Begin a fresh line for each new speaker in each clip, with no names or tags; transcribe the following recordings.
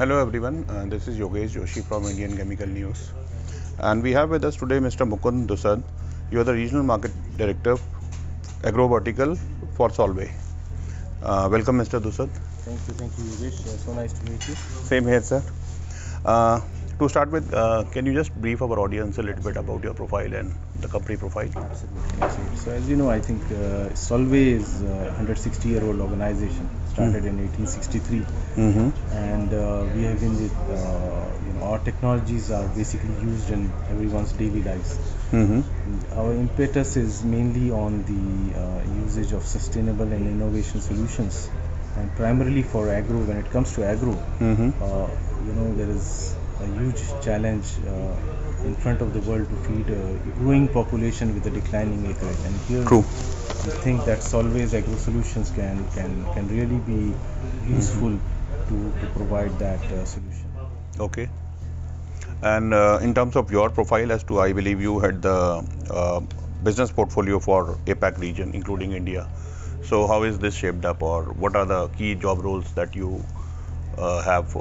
Hello everyone, this is Yogesh Joshi from Indian Chemical News, and we have with us today Mr. Mukund Dusad. You are the Regional Market Director, Agro Vertical for Solvay. Welcome, Mr. Dusad.
Thank you, Yogesh. So nice to meet you.
Same here, sir. Uh, to start with, can you just brief our audience a little bit about your profile and the company profile?
Absolutely. So as you know, I think Solvay is a 160-year-old organization, started in 1863, and we have been with, our technologies are basically used in everyone's daily lives. Our impetus is mainly on the usage of sustainable and innovation solutions, and primarily for agro. When it comes to agro, there is a huge challenge in front of the world to feed a growing population with a declining acreage. And here
True.
we think that Solvay's agro solutions can really be useful to provide that solution.
Okay. And in terms of your profile, as to I believe you had the business portfolio for APAC region, including India. So how is this shaped up, or what are the key job roles that you have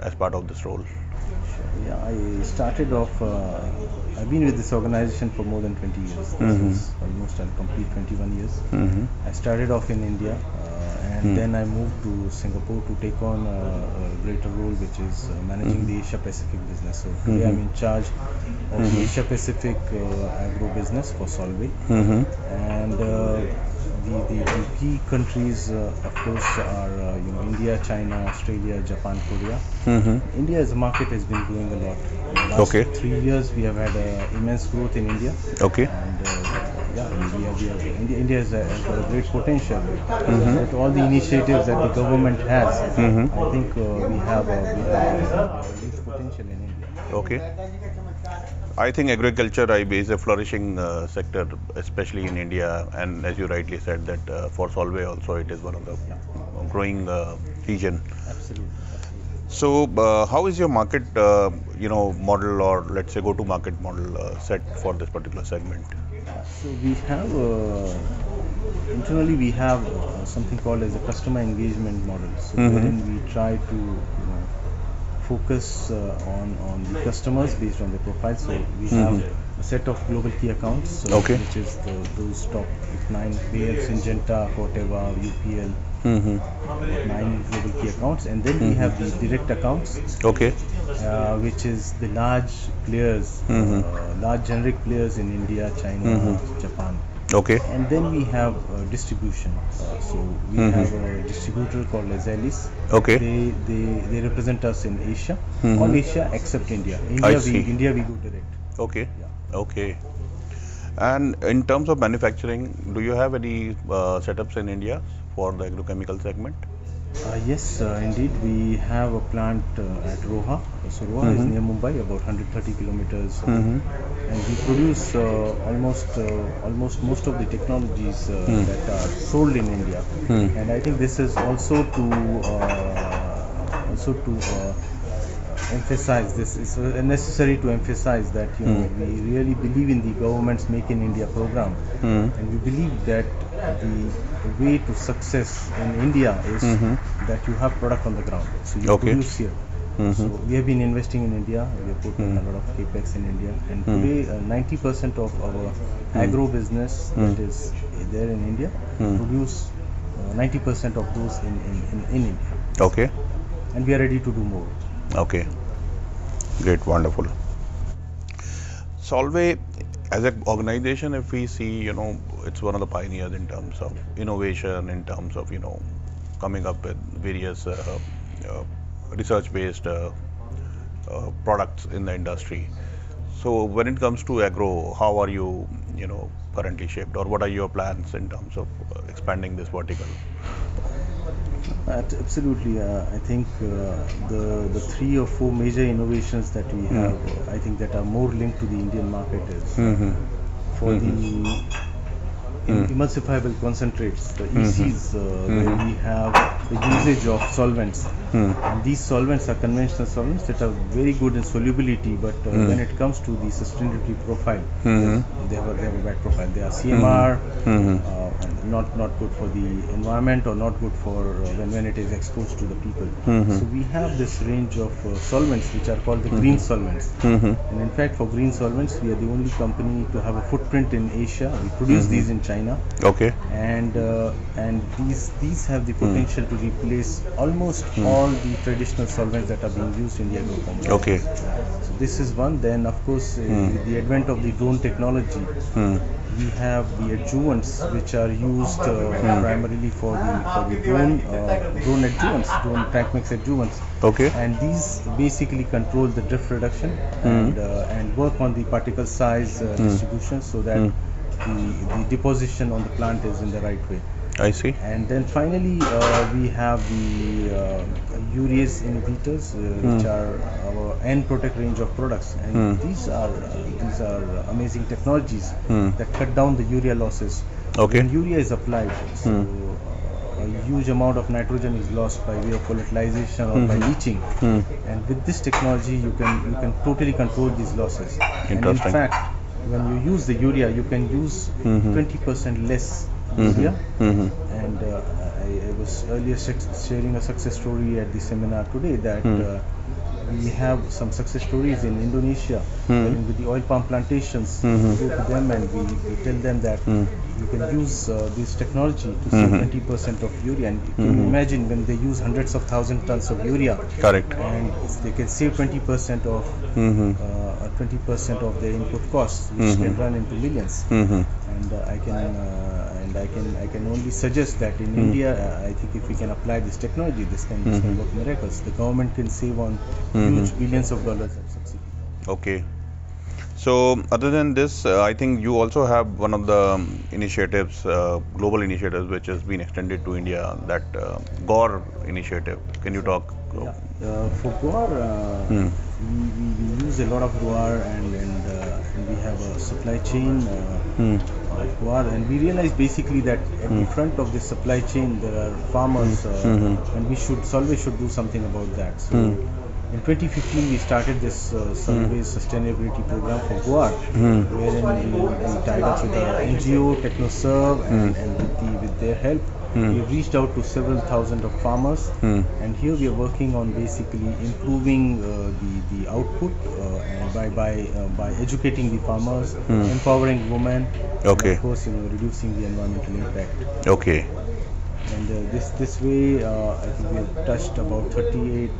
as part of this role?
Yeah, I started off. I've been with this organization for more than 20 years. This is almost I'll complete 21 years. I started off in India, and then I moved to Singapore to take on a greater role, which is managing the Asia Pacific business. So today I'm in charge of the Asia Pacific agro business for Solvay, and the key countries, of course, are India, China, Australia, Japan, Korea. India as a market has been growing a lot. In the last 3 years, we have had immense growth in India.
Okay.
And India has got a great potential. With all the initiatives that the government has, I think we have a huge potential in India.
Okay. I think agriculture is a flourishing sector, especially in India, and as you rightly said, that for Solvay also it is one of the growing region.
Absolutely.
So, how is your market, model, or let's say go-to-market model set for this particular segment?
So we have internally we have something called as a customer engagement model. So wherein we try to focus on the customers based on their profile. So we have a set of global key accounts, which is those top 9 BL, Syngenta, Corteva, UPL, 9 global key accounts, and then we have the direct accounts, which is the large players, large generic players in India, China, Japan.
Okay.
And then we have distribution. So we have a distributor called as Alice.
Okay.
They represent us in Asia, all Asia except India. India we go direct.
Okay. Yeah. Okay. And in terms of manufacturing, do you have any setups in India for the agrochemical segment?
Yes, indeed. We have a plant at Roha. So Roha is near Mumbai, about 130 kilometers. And we produce almost most of the technologies that are sold in India. And I think this is also to emphasize this. It's necessary to emphasize that we really believe in the government's Make in India program, and we believe that the way to success in India is that you have product on the ground. So you produce here. So we have been investing in India. We have put in a lot of capex in India, and today 90% of our agro business that is there in India produce 90% of those in India.
Okay.
And we are ready to do more.
Okay. Great, wonderful. Solvay, as an organization, if we see, it's one of the pioneers in terms of innovation, in terms of, coming up with various research-based products in the industry. So when it comes to agro, how are you, currently shaped, or what are your plans in terms of expanding this vertical?
Absolutely. I think the 3 or 4 major innovations that we have, I think that are more linked to the Indian market is for the emulsifiable concentrates, the ECs, where we have the usage of solvents. And these solvents are conventional solvents that are very good in solubility, but when it comes to the sustainability profile, they have a bad profile. They are CMR, not good for the environment or not good for when it is exposed to the people. So we have this range of solvents which are called the green solvents. And in fact, for green solvents, we are the only company to have a footprint in Asia. We produce these in China,
Okay.
and these have the potential to replace almost all the traditional solvents that are being used in the agrochemicals.
Okay.
So this is one. Then of course, with the advent of the drone technology, we have the adjuvants which are used primarily for the drone adjuvants, drone tank mix adjuvants.
Okay.
And these basically control the drift reduction and work on the particle size distribution, so that the deposition on the plant is in the right way.
I see.
And then finally, we have the urease inhibitors, which are our N Protect range of products, and these are amazing technologies that cut down the urea losses.
Okay.
When urea is applied, so a huge amount of nitrogen is lost by way of volatilization or by leaching, and with this technology, you can totally control these losses. And in
Interesting.
fact, when you use the urea, you can use 20% less urea. And I was earlier sharing a success story at the seminar today that we have some success stories in Indonesia with the oil palm plantations. We go to them and we tell them that you can use this technology to save 20% of urea. And you can imagine when they use hundreds of thousand tons of urea,
Correct.
and they can save 20% of 20% of their input costs, which can run into millions. And I can only suggest that in India, I think if we can apply this technology, this can work miracles. The government can save on huge billions of dollars of subsidy.
Okay. So, other than this, I think you also have one of the initiatives, global initiatives, which has been extended to India, that GOR initiative. Can you talk?
For guar, we use a lot of guar, and we have a supply chain of guar, and we realize basically that at the front of the supply chain there are farmers, and Solvay should do something about that. So in 2015 we started this Solvay sustainability program for guar, wherein we tied up with the NGO TechnoServe, and with their help we reached out to several thousand of farmers, and here we are working on basically improving the output and by educating the farmers, empowering women,
Okay.
and of course reducing the environmental impact.
Okay.
And this way, I think we have touched about 38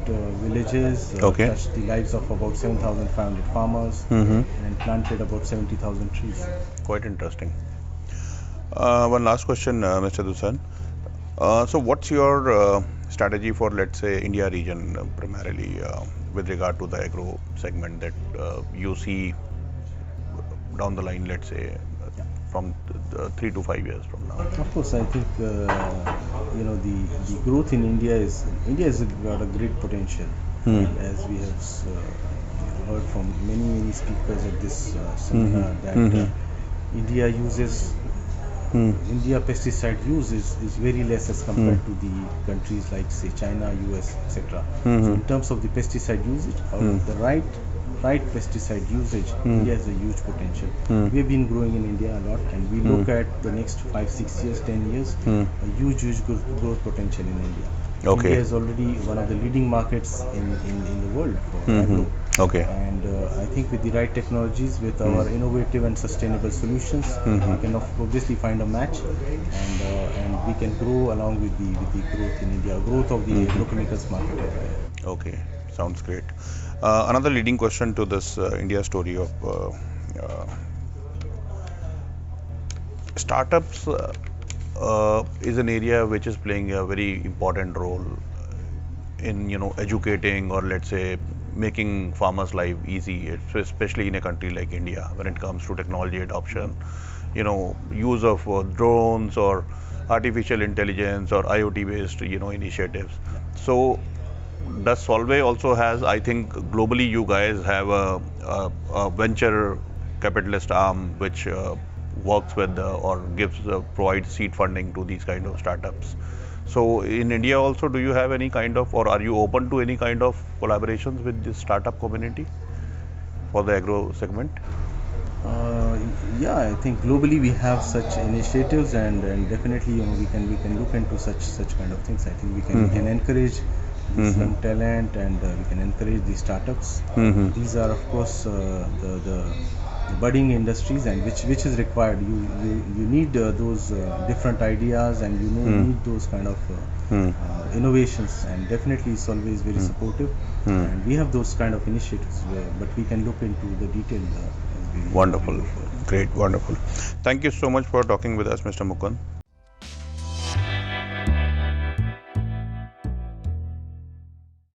villages,
Okay.
touched the lives of about 7,500 farmers, and planted about 70,000 trees.
Quite interesting. One last question, Mr. Dusad. So, what's your strategy for, let's say, India region primarily with regard to the agro segment that you see down the line, let's say, from 3 to 5 years from now?
Of course, I think the growth in India has got a great potential, as we have heard from many speakers at this seminar, that India pesticide use is very less as compared to the countries like say China, US, etc. So in terms of the pesticide usage, the right pesticide usage, India has a huge potential. We have been growing in India a lot, and we look at the next 5, 6 years, 10 years, a huge growth potential in India.
Okay.
India is already one of the leading markets in the world for agro.
Okay.
And I think with the right technologies, with our innovative and sustainable solutions, we can obviously find a match, and we can grow along with the growth in India, growth of the agrochemicals market.
Okay, sounds great. Another leading question to this India story of startups is an area which is playing a very important role in educating, or let's say making farmers' life easy, especially in a country like India when it comes to technology adoption, use of drones or artificial intelligence or IoT based initiatives. So does Solvay also has, I think globally you guys have a venture capitalist arm which works with or provides seed funding to these kind of startups. So in India also, do you have any kind of, or are you open to any kind of collaborations with this startup community for the agro segment?
Uh, yeah, I think globally we have such initiatives, and definitely we can look into such kind of things. I think we can encourage this young talent, and we can encourage these startups. These are of course the budding industries, and which is required. You need those different ideas, and you need those kind of innovations, and definitely Solvay is very supportive, and we have those kind of initiatives, but we can look into the detail. As we
Wonderful.
go forward.
Great. Wonderful. Thank you so much for talking with us, Mr. Mukund.